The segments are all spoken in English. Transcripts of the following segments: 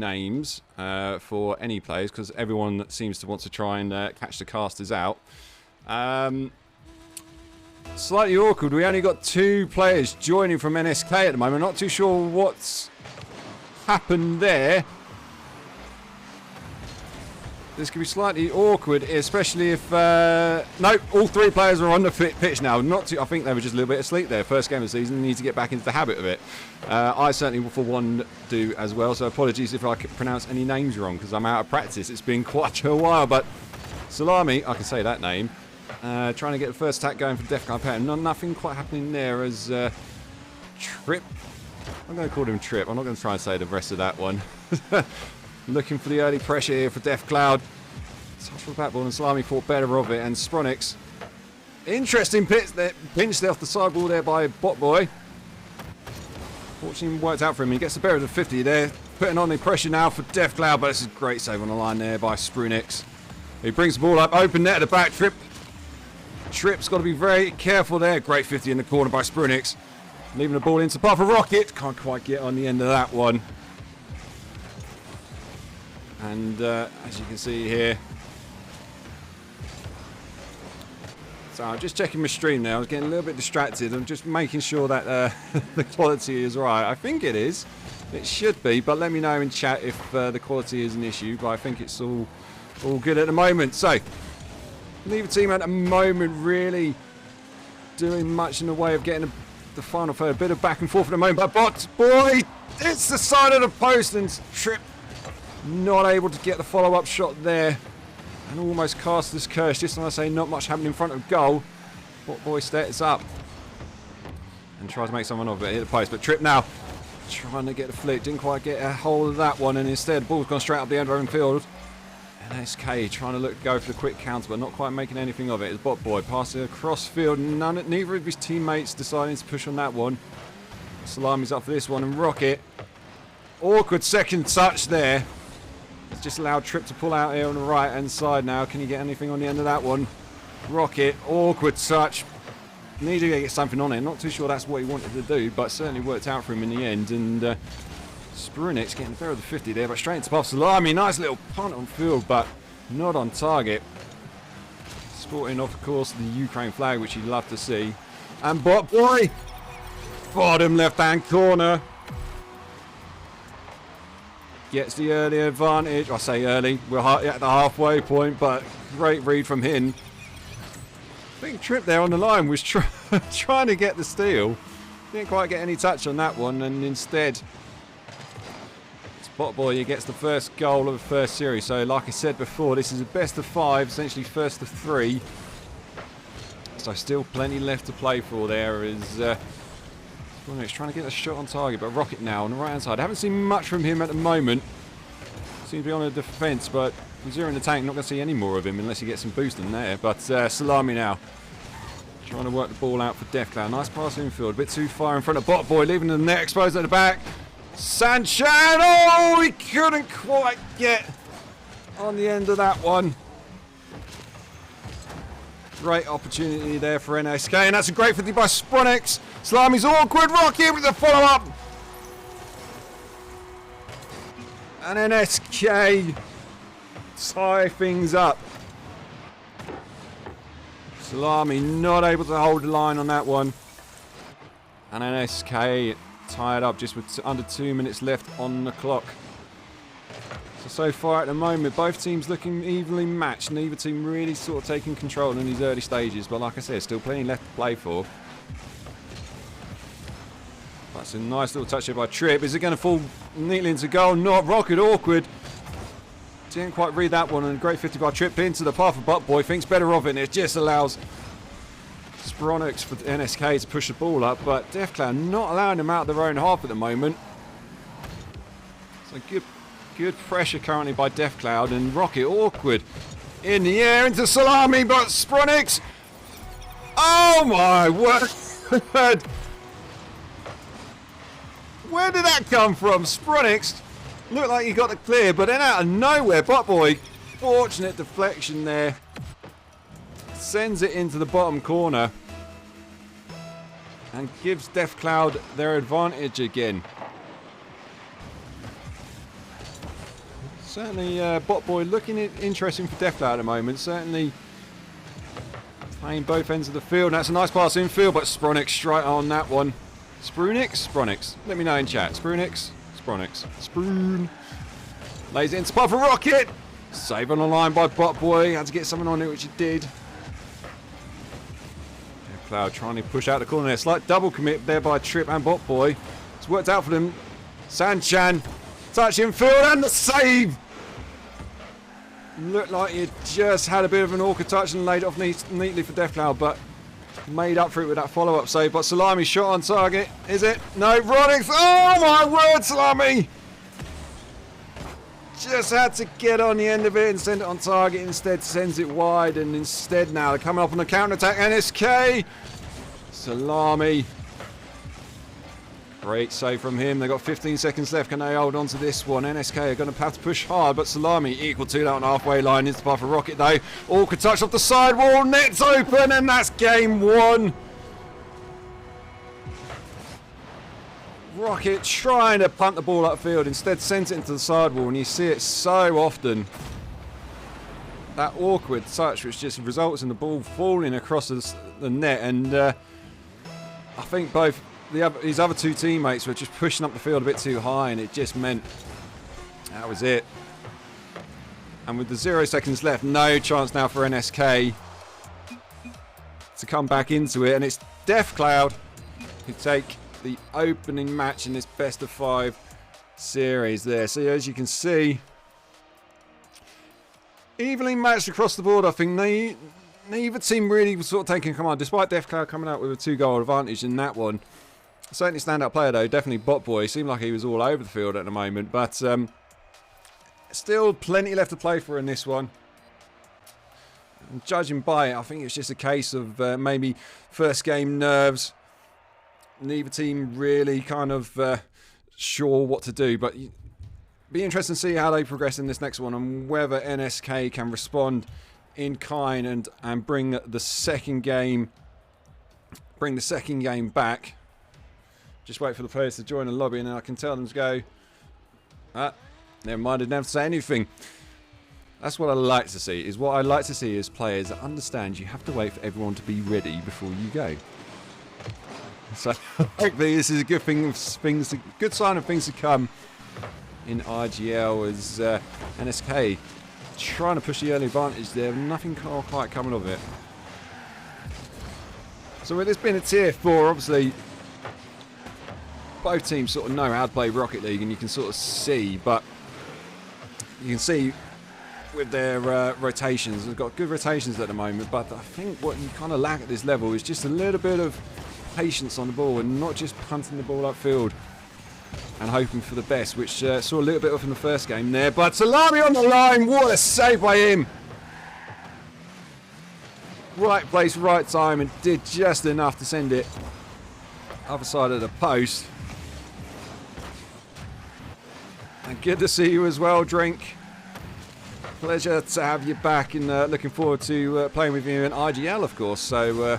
names for any players because everyone seems to want to try and catch the casters out. Slightly awkward. We only got 2 players joining from NSK at the moment. Not too sure what's happened there. This could be slightly awkward, especially if... no, all 3 players are on the pitch now. I think they were just a little bit asleep there. First game of the season, need to get back into the habit of it. I certainly, for one, do as well. So apologies if I pronounce any names wrong, because I'm out of practice. It's been quite a while, but Salami, I can say that name. Trying to get the first attack going for Defcon Pattern. Nothing quite happening there as Trip. I'm going to call him Trip. I'm not going to try and say the rest of that one. Looking for the early pressure here for Def Cloud. Touch for the backball and Salami thought better of it. And Spronix. Interesting pinch there off the sideball there by Botboy. Fortunately worked out for him. He gets the better of the 50 there. Putting on the pressure now for Def Cloud. But this is a great save on the line there by Sprunix. He brings the ball up. Open net at the back. Trip's got to be very careful there. Great 50 in the corner by Sprunix. Leaving the ball into the path of Rocket. Can't quite get on the end of that one. And as you can see here, so I'm just checking my stream now. I was getting a little bit distracted. I'm just making sure that the quality is right. I think it is. It should be, but let me know in chat if the quality is an issue. But I think it's all good at the moment. So, neither team at the moment really doing much in the way of getting the final third. A bit of back and forth at the moment. But boy, it's the side of the post and Trip. Not able to get the follow-up shot there. And almost cast this curse. Just when I say not much happening in front of goal. Botboy steps up. And tries to make someone of it. Hit the post. But Trip now trying to get the flick. Didn't quite get a hold of that one. And instead the ball's gone straight up the end of the own field. And NSK trying to go for the quick counter. But not quite making anything of it. It's Botboy passing across field. Neither of his teammates deciding to push on that one. Salami's up for this one. And Rocket. Awkward second touch there. It's just allowed Trip to pull out here on the right hand side now. Can he get anything on the end of that one? Rocket, awkward touch. Needed to get something on it. Not too sure that's what he wanted to do, but certainly worked out for him in the end. And Sprunix getting the better of the 50 there, but straight into pass Salami. Nice little punt on field, but not on target. Sporting off, of course, the Ukraine flag, which you'd love to see. And Botboy, bottom left-hand corner. Gets the early advantage. I say early. We're at the halfway point, but great read from him. Big Trip there on the line was trying to get the steal. Didn't quite get any touch on that one, and instead, it's Botboy who gets the first goal of the first series. So, like I said before, this is a best of 5, essentially first of 3. So, still plenty left to play for there. He's trying to get a shot on target, but Rocket now on the right hand side. I haven't seen much from him at the moment. Seems to be on the defence, but Zero in the tank, not going to see any more of him unless he gets some boosting there. But Salami now trying to work the ball out for Def Cloud. Nice pass infield, a bit too far in front of Botboy, leaving the net exposed at the back. Sanchez, oh, he couldn't quite get on the end of that one. Great opportunity there for NSK, and that's a great 50 by Spronix. Salami's awkward, Rocky with the follow-up. And NSK tie things up. Salami not able to hold the line on that one. And NSK tied up just with under 2 minutes left on the clock. So far at the moment, both teams looking evenly matched. Neither team really sort of taking control in these early stages. But like I said, still plenty left to play for. That's a nice little touch here by Trip. Is it going to fall neatly into goal? Not. Rocket awkward. Didn't quite read that one. And a great 50 by Trip into the path of Botboy. Thinks better of it. And it just allows Spronix for NSK to push the ball up. But Def Cloud not allowing them out of their own half at the moment. So good pressure currently by Def Cloud. And Rocket awkward. In the air into Salami. But Spronix. Oh my word. Where did that come from? Spronix looked like he got the clear, but then out of nowhere, Botboy, fortunate deflection there, sends it into the bottom corner and gives Def Cloud their advantage again. Certainly, Bot Boy looking interesting for Deathcloud at the moment. Certainly playing both ends of the field. That's a nice pass infield, but Spronix straight on that one. Sprunix? Spronix. Let me know in chat. Sprunix? Spronix. Spoon. Lays it into Puffer Rocket. Save on the line by Bot Boy. Had to get something on it, which he did. Deathcloud trying to push out the corner there. Slight double commit there by Trip and Bot Boy. It's worked out for them. Sanchan. Touch infield and the save. Looked like he just had a bit of an awkward touch and laid it off neatly for Deathcloud, but made up for it with that follow-up save. But Salami shot on target. Is it? No. Ronix. Oh my word, Salami. Just had to get on the end of it and send it on target. Instead sends it wide, and instead now they're coming up on the counter-attack. NSK. Salami. Great save from him. They've got 15 seconds left. Can they hold on to this one? NSK are going to have to push hard, but Salami equal to that on the halfway line. Into the Puffer Rocket though. All could touch off the sidewall. Net's open, and that's game one. Rocket trying to punt the ball upfield. Instead sent it into the sidewall, and you see it so often. That awkward touch which just results in the ball falling across the net, and I think both his other two teammates were just pushing up the field a bit too high, and it just meant that was it. And with the 0 seconds left, no chance now for NSK to come back into it, and it's Deathcloud who take the opening match in this best of 5 series there. So as you can see, evenly matched across the board. I think neither team really was sort of taking command, despite Deathcloud coming out with a 2-goal advantage in that one. Certainly standout player though, definitely Bot Boy. Seemed like he was all over the field at the moment, but still plenty left to play for in this one. And judging by it, I think it's just a case of maybe first game nerves. Neither team really kind of sure what to do, but be interesting to see how they progress in this next one, and whether NSK can respond in kind and bring the second game back. Just wait for the players to join the lobby, and then I can tell them to go. Never mind, I didn't have to say anything. That's what I like to see. What I like to see is players that understand you have to wait for everyone to be ready before you go. So hopefully this is a good thing, good sign of things to come in RGL, as NSK trying to push the early advantage there. Nothing quite coming of it. So with this being a tier 4, obviously both teams sort of know how to play Rocket League, and you can sort of see, but you can see with their rotations, they've got good rotations at the moment, but I think what you kind of lack at this level is just a little bit of patience on the ball, and not just punting the ball upfield and hoping for the best, which saw a little bit off in the first game there. But Salami on the line, what a save by him. Right place, right time, and did just enough to send it other side of the post. And good to see you as well, Drink. Pleasure to have you back, and looking forward to playing with you in IGL, of course. So,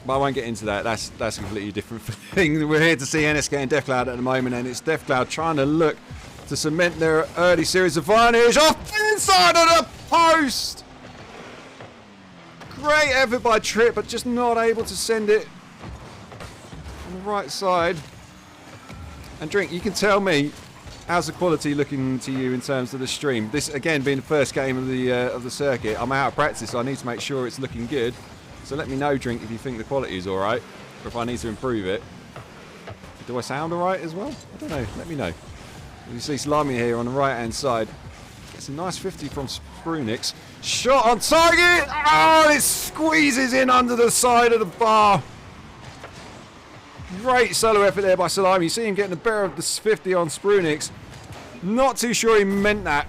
but I won't get into that. That's a completely different thing. We're here to see NSK and Deathcloud at the moment, and it's Deathcloud trying to look to cement their early series advantage off the inside of the post. Great effort by Trip, but just not able to send it on the right side. And Drink, you can tell me, how's the quality looking to you in terms of the stream? This again being the first game of the circuit. I'm out of practice, so I need to make sure it's looking good. So let me know, Drink, if you think the quality is alright, or if I need to improve it. Do I sound alright as well? I don't know. Let me know. You see Salami here on the right hand side. It's a nice 50 from Sprunix. Shot on target! Oh, it squeezes in under the side of the bar. Great solo effort there by Salami. You see him getting the better of the 50 on Sprunix. Not too sure he meant that.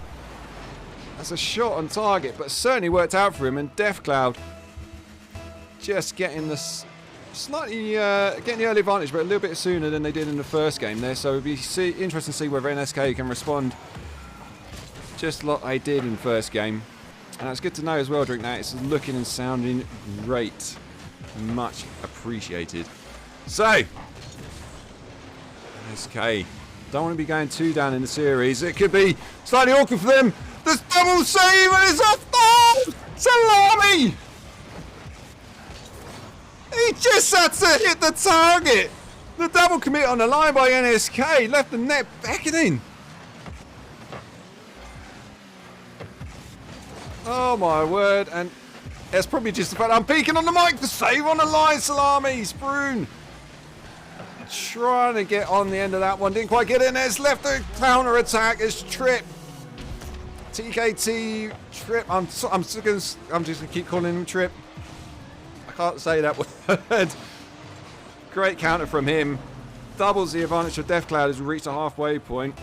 That's a shot on target, but certainly worked out for him. And Deathcloud just getting the getting the early advantage, but a little bit sooner than they did in the first game there. So it'll be interesting to see whether NSK can respond just like they did in the first game. And it's good to know as well, Drink, that it's looking and sounding great. Much appreciated. So, NSK Don't want to be going 2 down in the series. It could be slightly awkward for them. There's double save and it's off. Oh! Salami! He just had to hit the target. The double commit on the line by NSK left the net beckoning. Oh my word, and it's probably just the fact I'm peeking on the mic. The save on the line, Salami, Spoon. Trying to get on the end of that one, didn't quite get in. It's left the counter attack. It's Trip. TKT Trip. I'm just gonna keep calling him Trip. I can't say that word. Great counter from him. Doubles the advantage of Deathcloud as we reach the halfway point.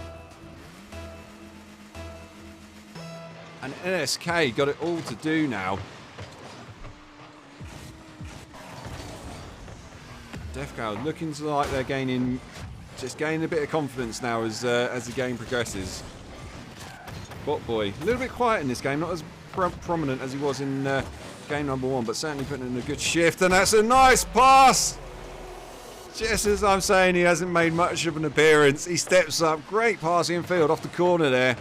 And NSK got it all to do now. Deathcloud looking to like they're gaining a bit of confidence now as the game progresses. Botboy, a little bit quiet in this game, not as prominent as he was in game number 1, but certainly putting in a good shift, and that's a nice pass! Just as I'm saying he hasn't made much of an appearance, he steps up, great pass infield off the corner there.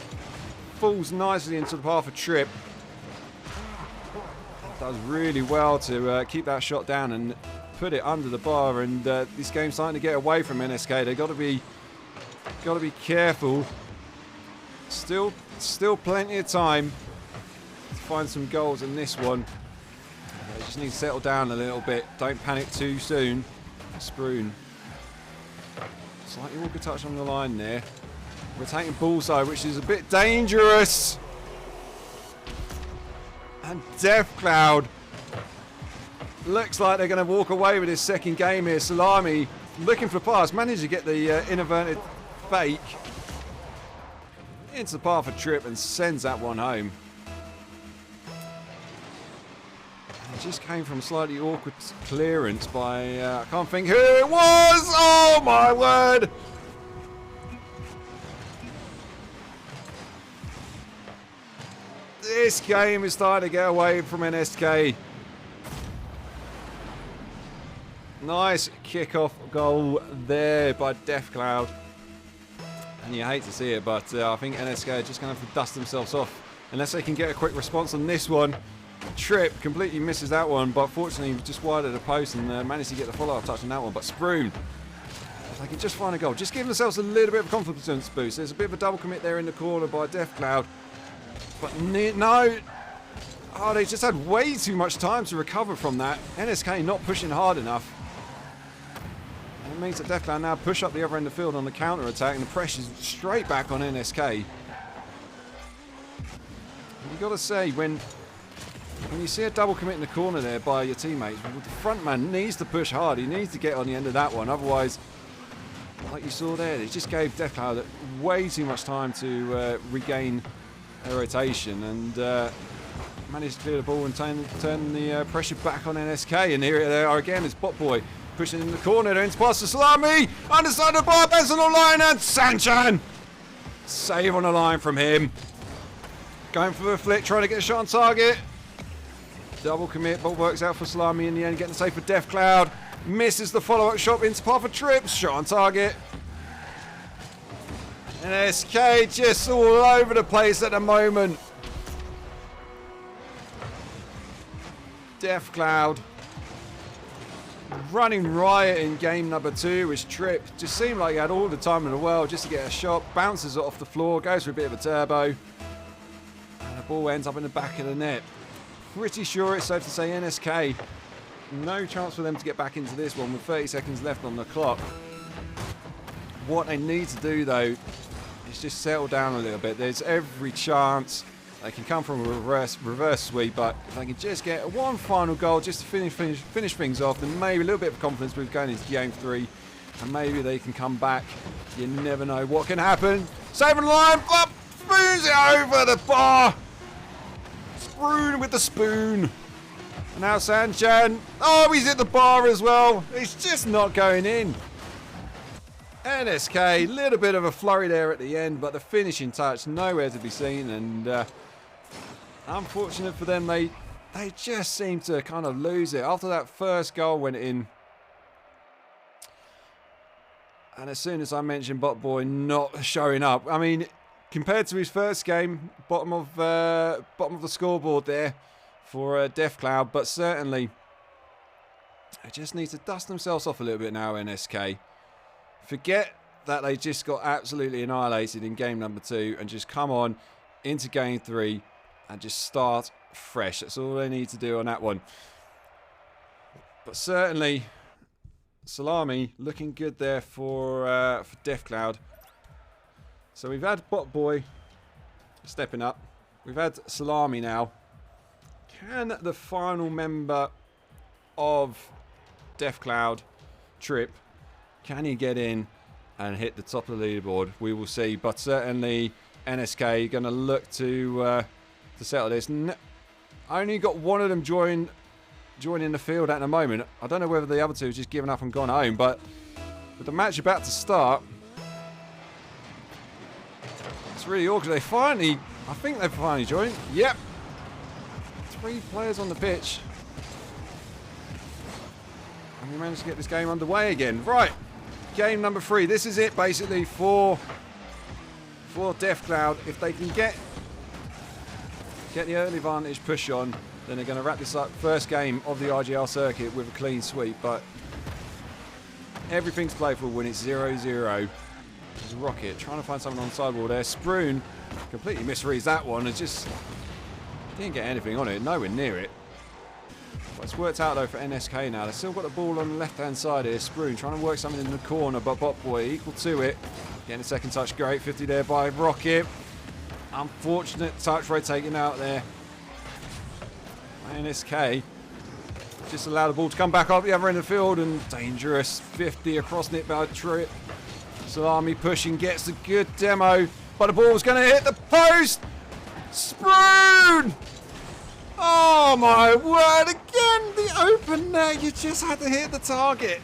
Falls nicely into the path of Trip. Does really well to keep that shot down and put it under the bar, and this game's starting to get away from NSK. They've got to be careful. Still plenty of time to find some goals in this one. They just need to settle down a little bit. Don't panic too soon. Spoon. Slightly awkward touch on the line there. We're taking bullseye, which is a bit dangerous. And Deathcloud looks like they're going to walk away with his second game here. Salami looking for pass, managed to get the inverted fake into the path of Trip and sends that one home. It just came from slightly awkward clearance by, I can't think who it was. Oh my word. This game is starting to get away from NSK. Nice kick-off goal there by Deathcloud. And you hate to see it, but I think NSK are just going to have to dust themselves off unless they can get a quick response on this one. Trip completely misses that one, but fortunately just wide of the post and managed to get the follow-up touch on that one. But Spoon, if they can just find a goal, just give themselves a little bit of confidence boost. There's a bit of a double commit there in the corner by Deathcloud. But no, oh, they just had way too much time to recover from that. NSK not pushing hard enough. And it means that Deathcloud now push up the other end of the field on the counter attack, and the pressure's straight back on NSK. And you got to say, when you see a double commit in the corner there by your teammates, the front man needs to push hard. He needs to get on the end of that one. Otherwise, like you saw there, it just gave Deathcloud way too much time to regain their rotation, and managed to clear the ball and turn the pressure back on NSK. And here they are again. It's Botboy pushing in the corner. They're into pass to Salami. Underside the bar, that's on the line, and Sanchan. Save on the line from him. Going for the flick, trying to get a shot on target. Double commit, but works out for Salami in the end. Getting the save for Deathcloud. Misses the follow-up shot into path of Trips. Shot on target. And SK just all over the place at the moment. Deathcloud running riot in game number 2, which Trip just seemed like he had all the time in the world just to get a shot. Bounces it off the floor, goes for a bit of a turbo. And the ball ends up in the back of the net. Pretty sure it's safe to say NSK, no chance for them to get back into this one with 30 seconds left on the clock. What they need to do though is just settle down a little bit. There's every chance they can come from a reverse sweep, but if they can just get one final goal just to finish things off, then maybe a little bit of confidence with going into game 3, and maybe they can come back. You never know what can happen. Saving the line, up, spoons it over the bar. Spoon with the spoon. And now Sanchan. Oh, he's hit the bar as well. It's just not going in. NSK, little bit of a flurry there at the end, but the finishing touch nowhere to be seen, and unfortunate for them, they just seem to kind of lose it. After that first goal went in, And as soon as I mentioned Bot Boy not showing up, I mean, compared to his first game, bottom of the scoreboard there for Death Cloud, but certainly they just need to dust themselves off a little bit now, NSK. Forget that they just got absolutely annihilated in game number 2 and just come on into game 3 and just start fresh. That's all they need to do on that one. But certainly, Salami looking good there for Death Cloud. So we've had Bot Boy stepping up. We've had Salami now. Can the final member of Death Cloud, Trip, can he get in and hit the top of the leaderboard? We will see. But certainly NSK going to look to settle this. Only got one of them joining the field at the moment. I don't know whether the other two have just given up and gone home, but with the match about to start, it's really awkward. I think they've finally joined. Yep. 3 players on the pitch. And we managed to get this game underway again. Right. Game number 3. This is it basically for Death Cloud. If they can get the early advantage push on, then they're going to wrap this up. First game of the RGL circuit with a clean sweep, but everything's played for when it's 0-0. There's Rocket trying to find someone on the sidewall there. Sproon completely misreads that one and just didn't get anything on it, nowhere near it. But it's worked out though for NSK now. They've still got the ball on the left-hand side here. Sproon trying to work something in the corner, but Bot Boy equal to it. Getting a second touch, great 50 there by Rocket. Unfortunate touch rotating out there. NSK just allow the ball to come back up the other end of the field, and dangerous 50 across net by Trip. Salami pushing, gets a good demo, but the ball's going to hit the post. Sproon! Oh my word, again the open net, you just had to hit the target.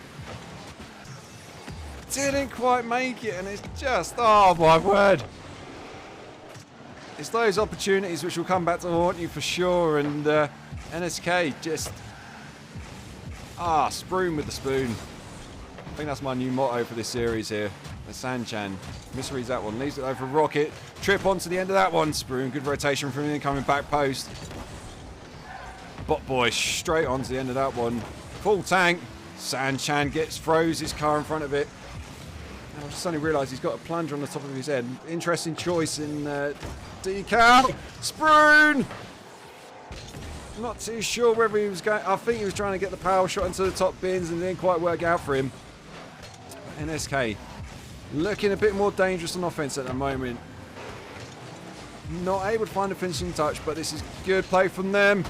Didn't quite make it, and it's just, oh my word. It's those opportunities which will come back to haunt you for sure, and NSK just, Sproon with the spoon. I think that's my new motto for this series here. The Sanchan misreads that one, leaves it over for Rocket. Trip onto the end of that one. Sproon, good rotation from the incoming back post. Bot Boy straight onto the end of that one. Full tank. Sanchan throws his car in front of it. I've just suddenly realised he's got a plunger on the top of his head. Interesting choice in decal. Sproon! Not too sure whether he was going. I think he was trying to get the power shot into the top bins and it didn't quite work out for him. NSK looking a bit more dangerous on offense at the moment. Not able to find a finishing touch, but this is good play from them.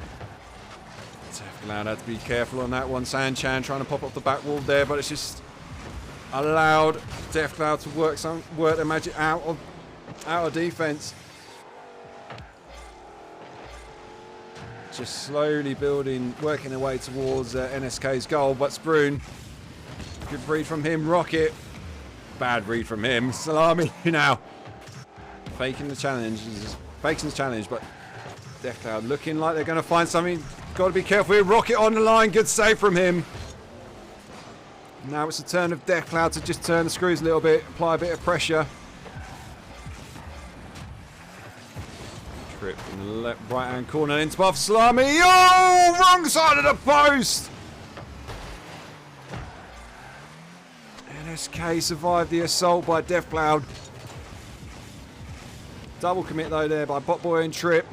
Death Cloud had to be careful on that one. Sanchan trying to pop up the back wall there, but it's just allowed Death Cloud to work their magic out of defense. Just slowly working their way towards NSK's goal, but Sproon, good read from him. Rocket, bad read from him. Salami now faking the challenge, but Death Cloud looking like they're going to find something. Got to be careful here. Rocket on the line, good save from him. Now it's the turn of Death Cloud to just turn the screws a little bit, apply a bit of pressure. Trip in the left, right-hand corner into buff Salami. Oh, wrong side of the post. NSK survived the assault by Death Cloud. Double commit though there by Bot Boy and Trip.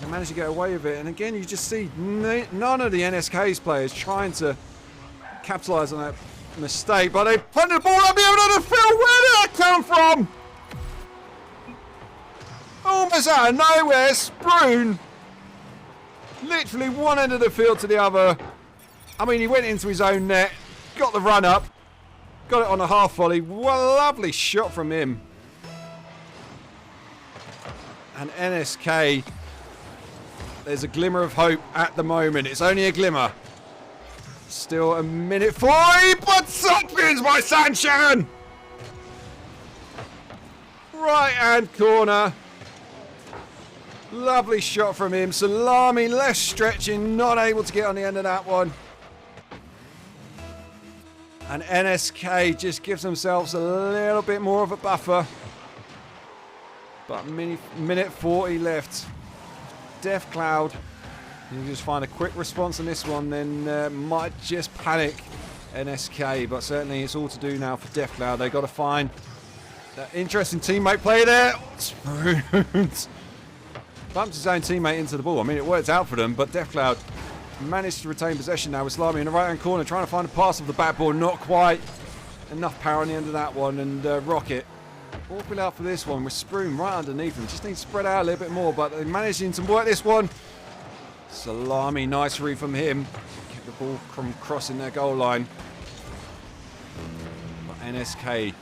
They managed to get away with it. And again, you just see none of the NSK's players trying to capitalise on that mistake, but they punted the ball up the other end of the field. Where did that come from? Almost out of nowhere. Sproon literally one end of the field to the other. I mean, he went into his own net, got the run up, got it on a half volley. What a lovely shot from him. And NSK, there's a glimmer of hope at the moment. It's only a glimmer. Still a minute 40, but something's by Sanchan. Right hand corner. Lovely shot from him. Salami less stretching, not able to get on the end of that one. And NSK just gives themselves a little bit more of a buffer. But minute 40 left. Death Cloud, you just find a quick response on this one, then might just panic NSK. But certainly it's all to do now for Death Cloud. They've got to find that interesting teammate play there. Spoons. Bumped his own teammate into the ball. I mean, it worked out for them, but Death Cloud managed to retain possession now with Slimy in the right-hand corner, trying to find a pass of the backboard. Not quite enough power on the end of that one, and Rocket awful out for this one with Sproon right underneath him. Just need to spread out a little bit more, but they're managing to work this one. Salami, nice read from him. Kept the ball from crossing their goal line. But NSK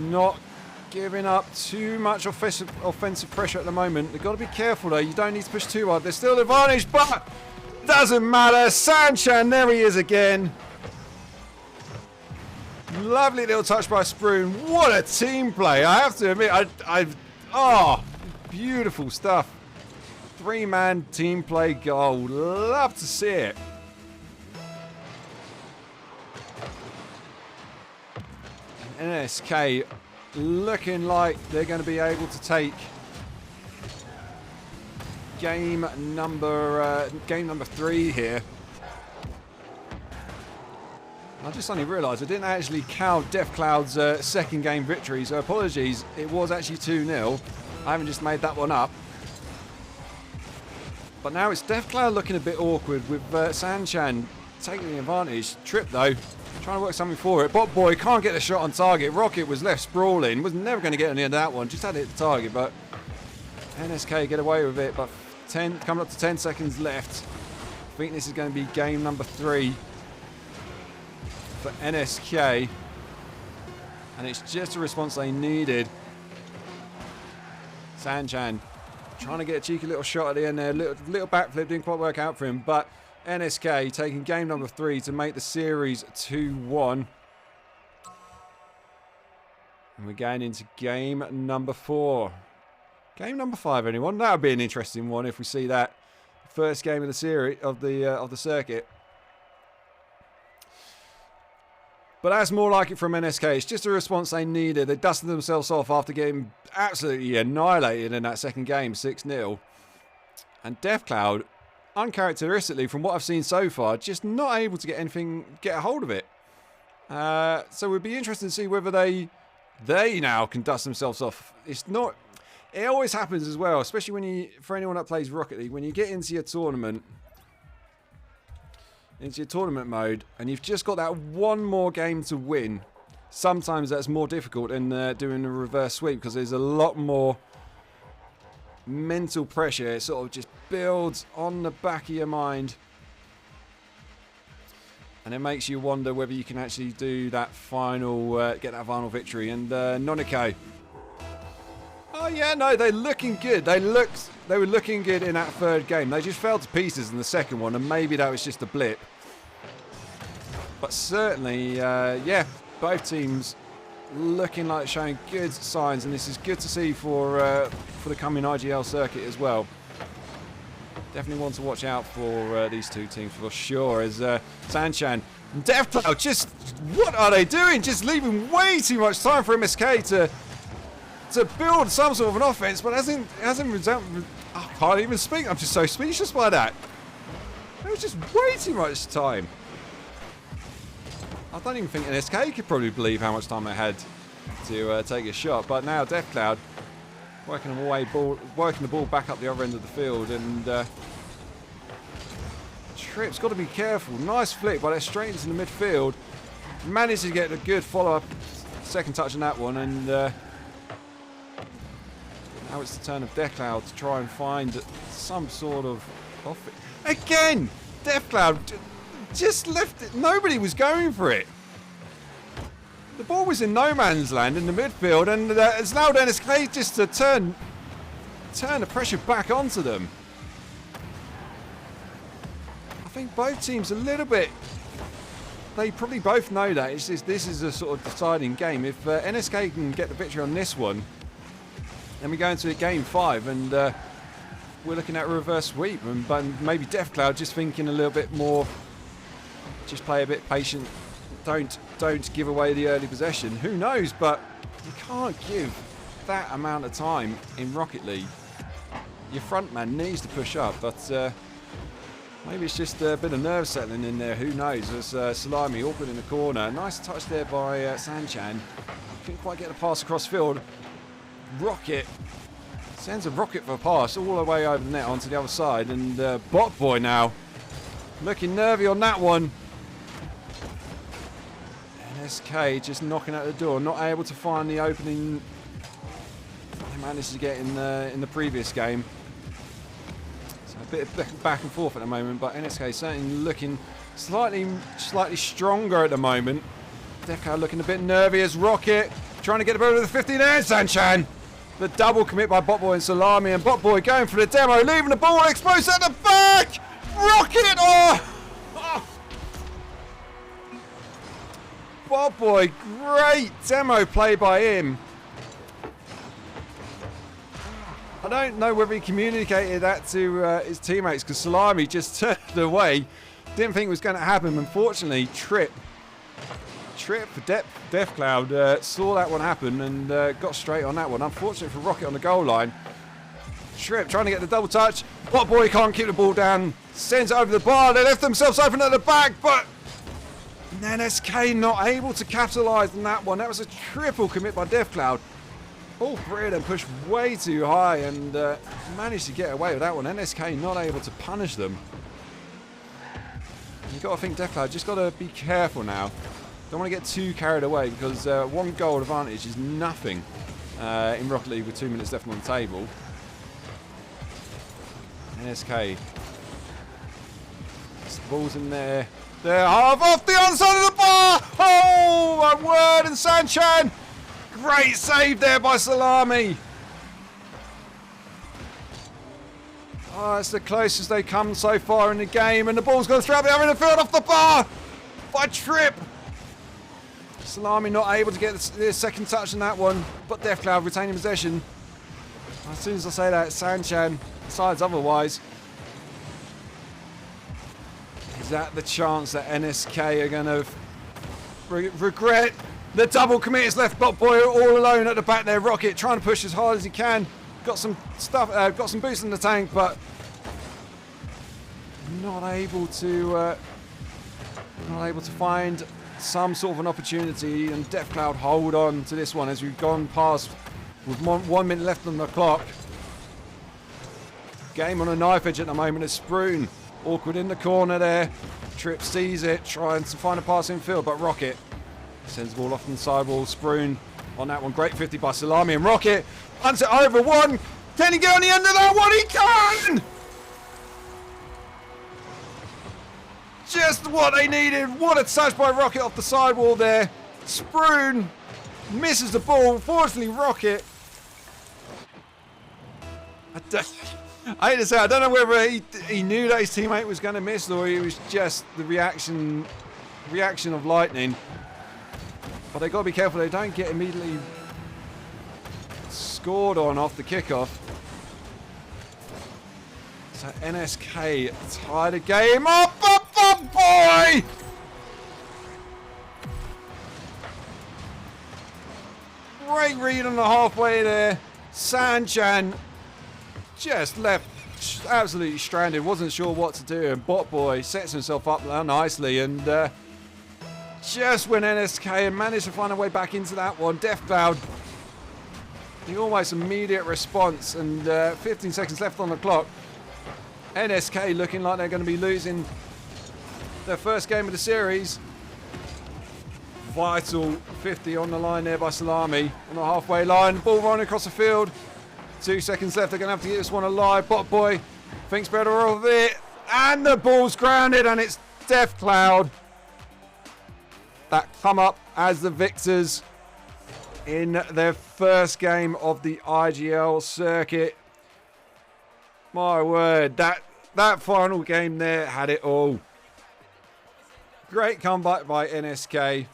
not giving up too much offensive pressure at the moment. They've got to be careful though. You don't need to push too hard. There's still an advantage, but doesn't matter. Sanchan, there he is again. Lovely little touch by Sproon. What a team play. I have to admit, beautiful stuff. 3-man team play goal. Love to see it. And NSK looking like they're going to be able to take game number 3 here. I just suddenly realised I didn't actually count Death Cloud's second game victory, so apologies. It was actually 2-0. I haven't just made that one up. But now it's Death Cloud looking a bit awkward with Sanchan taking the advantage. Trip though, trying to work something for it. Bot Boy can't get the shot on target. Rocket was left sprawling. Was never going to get on the end of that one. Just had to hit the target, but NSK get away with it. But coming up to 10 seconds left. I think this is going to be game number 3. For NSK, and it's just a response they needed. Sanchan trying to get a cheeky little shot at the end there, little backflip, didn't quite work out for him, but NSK taking game number 3 to make the series 2-1. And we're going into game number 4. Game number 5, anyone? That would be an interesting one if we see that first game of the series of the circuit. But that's more like it from NSK. It's just a response they needed. They dusted themselves off after getting absolutely annihilated in that second game, 6-0. And Death Cloud, uncharacteristically from what I've seen so far, just not able to get a hold of it. So it would be interesting to see whether they now can dust themselves off. It's not. It always happens as well, especially for anyone that plays Rocket League, when you get into your tournament mode, and you've just got that one more game to win. Sometimes that's more difficult than doing a reverse sweep, because there's a lot more mental pressure. It sort of just builds on the back of your mind, and it makes you wonder whether you can actually do that final, get that final victory. And Noniko, oh yeah, no, they're looking good. They were looking good in that third game. They just fell to pieces in the second one, and maybe that was just a blip. But certainly, yeah, both teams looking like showing good signs, and this is good to see for the coming IGL circuit as well. Definitely one to watch out for these two teams for sure. As Sanchan and Death Cloud, just what are they doing? Just leaving way too much time for MSK to build some sort of an offense, but hasn't I can't even speak. I'm just so speechless by that. There was just way too much time. I don't even think NSK could probably believe how much time they had to take a shot. But now Death Cloud working the ball back up the other end of the field, and Trip's got to be careful. Nice flick, but it's straight into the midfield. Managed to get a good follow-up second touch on that one, and now it's the turn of Death Cloud to try and find some sort of offense. Again, Death Cloud just left it. Nobody was going for it. The ball was in no man's land in the midfield, and it's allowed NSK just to turn the pressure back onto them. I think both teams a little bit. They probably both know that it's just, this is a sort of deciding game. If NSK can get the victory on this one, then we go into game 5, and we're looking at a reverse sweep. But maybe Death Cloud just thinking a little bit more. Just play a bit patient don't give away the early possession. Who knows? But you can't give that amount of time in Rocket League. Your front man needs to push up, but maybe it's just a bit of nerve settling in there. Who knows? There's Salami awkward in the corner. Nice touch there by Sanchan. Couldn't quite get the pass across field. Rocket sends a rocket for a pass all the way over the net onto the other side, and Bot Boy now looking nervy on that one. NSK just knocking at the door, not able to find the opening they managed to get in the previous game. So a bit of back and forth at the moment, but NSK certainly looking slightly stronger at the moment. Deco looking a bit nervy as Rocket trying to get over the 15 there. Sanchan. The double commit by Bot Boy and Salami, and Bot Boy going for the demo, leaving the ball exposed at the back. Rocket! Oh! Bot Boy, great demo play by him. I don't know whether he communicated that to his teammates, because Salami just turned away. Didn't think it was going to happen. Unfortunately, Trip for Death Cloud saw that one happen and got straight on that one. Unfortunate for Rocket on the goal line. Trip trying to get the double touch. Bot Boy can't keep the ball down. Sends it over the bar. They left themselves open at the back, but NSK not able to capitalise on that one. That was a triple commit by Death Cloud. Ball brilliant and pushed way too high, and managed to get away with that one. NSK not able to punish them. You've got to think Death Cloud just got to be careful now. Don't want to get too carried away, because one goal advantage is nothing in Rocket League with 2 minutes left on the table. NSK. The ball's in there. They're half off the onside of the bar. Oh, my word. And Sanchan. Great save there by Salami. Oh, it's the closest they come so far in the game. And the ball's gone straight out in the field off the bar by Trip. Salami not able to get the second touch on that one, but Death Cloud retaining possession. As soon as I say that, Sanchan decides otherwise. Is that the chance that NSK are going to regret? The double commit is left Bot Boy all alone at the back there. Rocket trying to push as hard as he can. Got some stuff, got some boost in the tank, but not able to find some sort of an opportunity. And Death Cloud hold on to this one as we've gone past with 1 minute left on the clock. Game on a knife edge at the moment as Sproon awkward in the corner there. Trip sees it, trying to find a pass in field, but Rocket sends the ball off on the sidewall. Sproon on that one. Great 50 by Salami, and Rocket hunts it over one. Can he get on the end of that one? He can! Just what they needed. What a touch by Rocket off the sidewall there. Sproon misses the ball. Fortunately, Rocket. I hate to say, I don't know whether he knew that his teammate was going to miss, or it was just the reaction of lightning. But they got to be careful they don't get immediately scored on off the kickoff. So NSK tie the game up, boy! Great read on the halfway there. Sanchan just left absolutely stranded, wasn't sure what to do, and Bot Boy sets himself up nicely, and just when NSK managed to find a way back into that one, Death Cloud, the almost immediate response, and 15 seconds left on the clock. NSK looking like they're going to be losing their first game of the series. Vital 50 on the line there by Salami on the halfway line. Ball running across the field. 2 seconds left. They're going to have to get this one alive. Bot Boy thinks better of it. And the ball's grounded, and it's Death Cloud that come up as the victors in their first game of the IGL circuit. My word, that final game there had it all. Great comeback by NSK.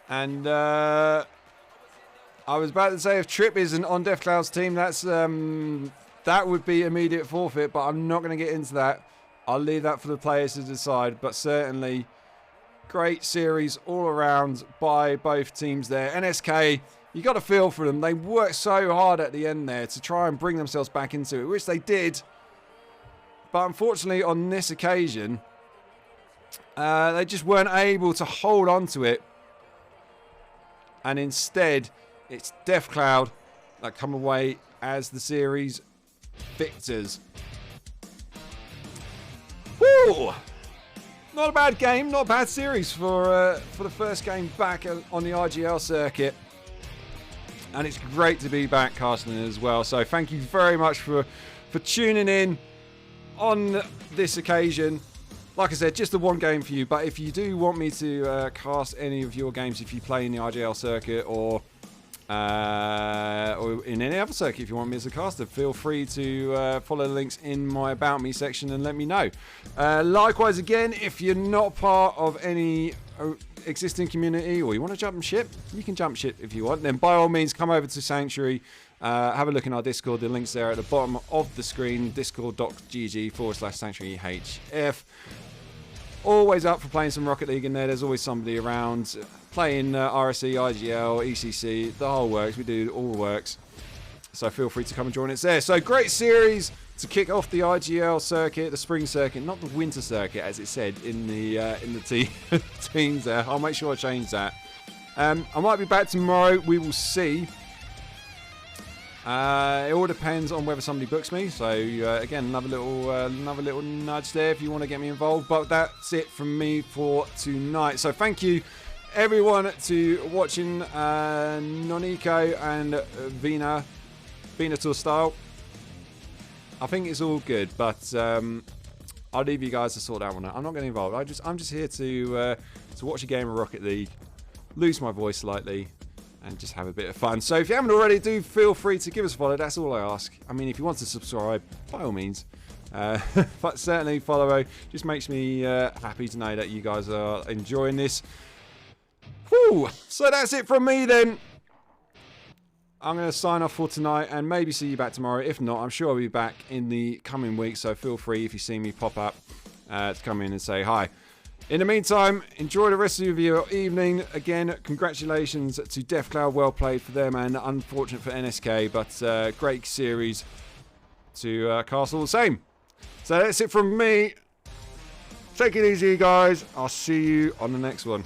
And I was about to say, if Trip isn't on Death Cloud's team, that would be immediate forfeit, but I'm not going to get into that. I'll leave that for the players to decide, but certainly great series all around by both teams there. NSK, you got to feel for them. They worked so hard at the end there to try and bring themselves back into it, which they did. But unfortunately, on this occasion, they just weren't able to hold on to it. And instead, it's Death Cloud that come away as the series victors. Woo! Not a bad game, not a bad series for the first game back on the IGL circuit. And it's great to be back casting as well. So thank you very much for tuning in on this occasion. Like I said, just the one game for you. But if you do want me to cast any of your games, if you play in the IGL circuit or in any other circuit, if you want me as a caster, feel free to follow the links in my About Me section and let me know. Likewise, again, if you're not part of any existing community or you want to jump ship, you can jump ship if you want. Then by all means, come over to Sanctuary. Have a look in our Discord. The link's there at the bottom of the screen. discord.gg/sanctuaryhf. Always up for playing some Rocket League in there. There's always somebody around playing RSC, IGL, ECC, the whole works. We do all the works. So feel free to come and join us there. So great series to kick off the IGL circuit, the spring circuit, not the winter circuit as it said in the teams there. I'll make sure I change that. I might be back tomorrow. We will see. It all depends on whether somebody books me. So again, another little nudge there if you want to get me involved. But that's it from me for tonight. So thank you everyone to watching Noniko and Vina Tour Style. I think it's all good, but I'll leave you guys to sort that one out. I'm not getting involved. I'm just here to watch a game of Rocket League, lose my voice slightly, and just have a bit of fun. So if you haven't already, do feel free to give us a follow. That's all I ask. I mean, if you want to subscribe, by all means. But certainly follow. Just makes me happy to know that you guys are enjoying this. Whew. So that's it from me then. I'm going to sign off for tonight and maybe see you back tomorrow. If not, I'm sure I'll be back in the coming weeks. So feel free, if you see me pop up, to come in and say hi. In the meantime, enjoy the rest of your evening. Again, congratulations to Death Cloud. Well played for them, and unfortunate for NSK, but great series to cast all the same. So that's it from me. Take it easy, guys. I'll see you on the next one.